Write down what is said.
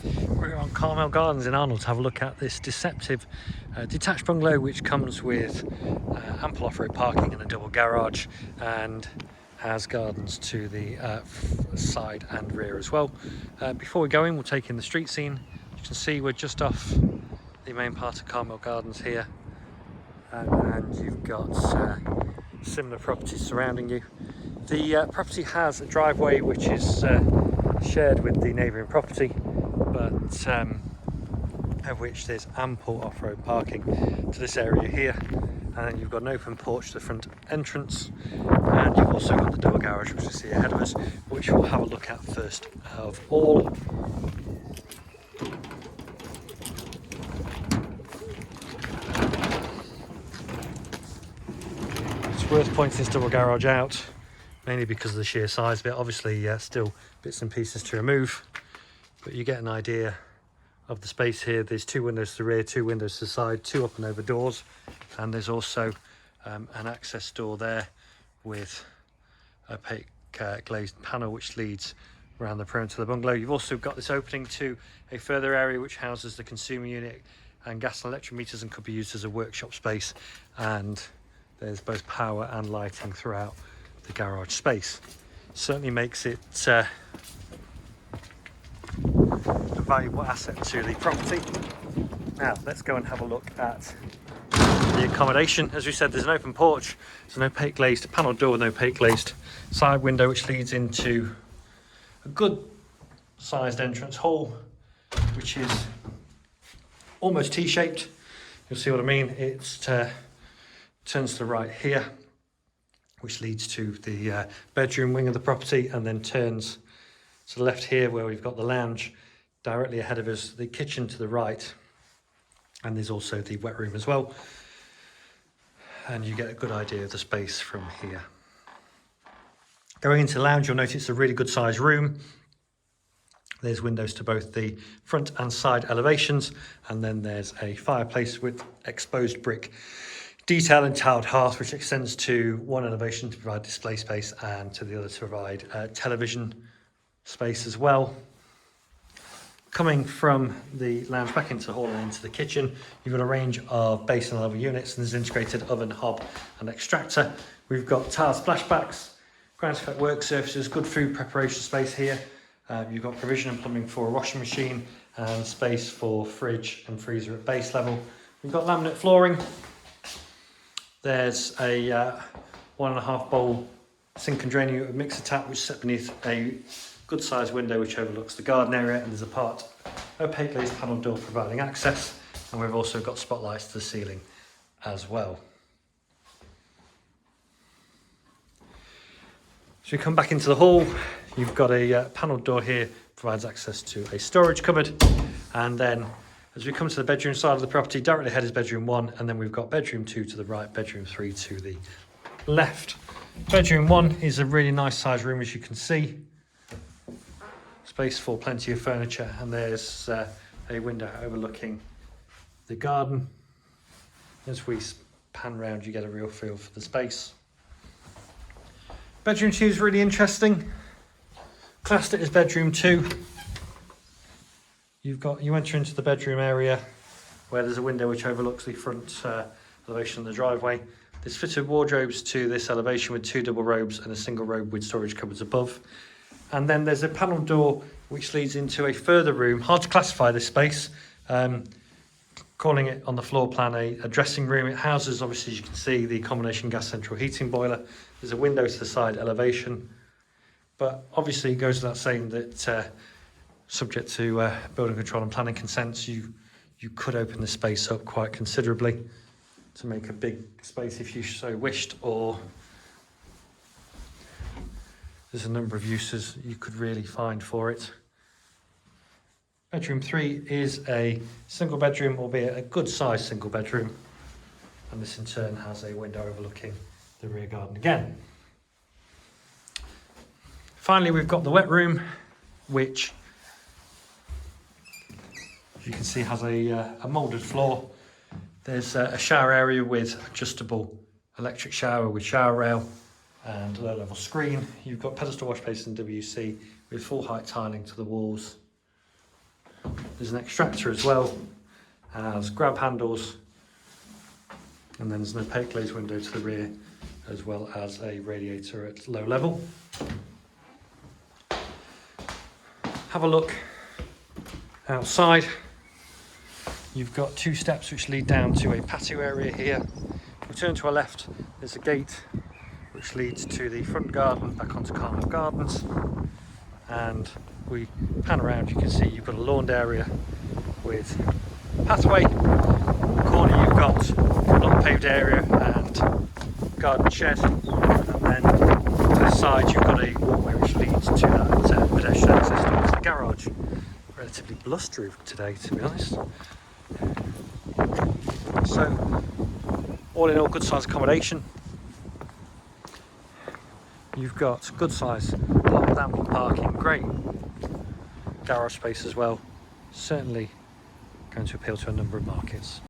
We're on Carmel Gardens in Arnold to have a look at this deceptive detached bungalow, which comes with ample off-road parking and a double garage, and has gardens to the side and rear as well. Before we go in, we'll take in the street scene. You can see we're just off the main part of Carmel Gardens here, and you've got similar properties surrounding you. The property has a driveway which is shared with the neighbouring property, but of which there's ample off-road parking to this area here. And then you've got an open porch to the front entrance, and you've also got the double garage which you see ahead of us, which we'll have a look at first of all. It's worth pointing this double garage out, mainly because of the sheer size of it. Obviously still bits and pieces to remove, but you get an idea of the space here. There's 2 windows to the rear, 2 windows to the side, 2 up and over doors, and there's also an access door there with a opaque glazed panel which leads around the perimeter of the bungalow. You've also got this opening to a further area which houses the consumer unit and gas and electric meters, and could be used as a workshop space, and there's both power and lighting throughout the garage space. Certainly makes it a valuable asset to the property. Now let's go and have a look at the accommodation. As we said, there's an open porch, there's an opaque glazed panel door with an opaque glazed side window which leads into a good sized entrance hall, which is almost T-shaped. You'll see what I mean. It turns to the right here, which leads to the bedroom wing of the property, and then turns to the left here where we've got the lounge directly ahead of us, the kitchen to the right, and there's also the wet room as well, and you get a good idea of the space from here. Going into the lounge, you'll notice it's a really good sized room. There's windows to both the front and side elevations, and then there's a fireplace with exposed brick detail and tiled hearth, which extends to one elevation to provide display space and to the other to provide television space as well. Coming from the lounge back into the hall and into the kitchen, you've got a range of base and level units, and there's an integrated oven, hob and extractor. We've got tile splashbacks, ground effect work surfaces, good food preparation space here. You've got provision and plumbing for a washing machine and space for fridge and freezer at base level. We've got laminate flooring. There's a 1.5 bowl sink and draining unit mixer tap which is set beneath a good sized window which overlooks the garden area, and there's a part opaque glazed panel door providing access, and we've also got spotlights to the ceiling as well. So we come back into the hall, you've got a panelled door here, provides access to a storage cupboard, and then as we come to the bedroom side of the property, directly ahead is bedroom 1, and then we've got bedroom 2 to the right, bedroom 3 to the left. Bedroom 1 is a really nice sized room, as you can see. Space for plenty of furniture, and there's a window overlooking the garden. As we pan round, you get a real feel for the space. Bedroom 2 is really interesting. Classed it as bedroom 2. You enter into the bedroom area where there's a window which overlooks the front elevation of the driveway. There's fitted wardrobes to this elevation with 2 double robes and a single robe with storage cupboards above. And then there's a panel door which leads into a further room. Hard to classify this space, calling it on the floor plan a dressing room. It houses, obviously, as you can see, the combination gas central heating boiler. There's a window to the side elevation, but obviously it goes without saying that subject to building control and planning consents, you could open the space up quite considerably to make a big space if you so wished, or there's a number of uses you could really find for it. Bedroom 3 is a single bedroom, albeit a good sized single bedroom, and this in turn has a window overlooking the rear garden again. Finally, we've got the wet room, which, as you can see, has a moulded floor. There's a shower area with adjustable electric shower with shower rail and low level screen. You've got pedestal wash basin WC with full height tiling to the walls. There's an extractor as well, has grab handles, and then there's an opaque glazed window to the rear, as well as a radiator at low level. Have a look outside. You've got 2 steps which lead down to a patio area here. If we turn to our left, there's a gate which leads to the front garden back onto Carmel Gardens. And we pan around, you can see you've got a lawned area with pathway. In the corner you've got a not paved area and garden shed, and then to the side you've got a walkway which leads to that pedestrian access towards the garage. Relatively blustery today, to be honest. So, all in all, good size accommodation. You've got good size lot of ample parking, great garage space as well. Certainly going to appeal to a number of markets.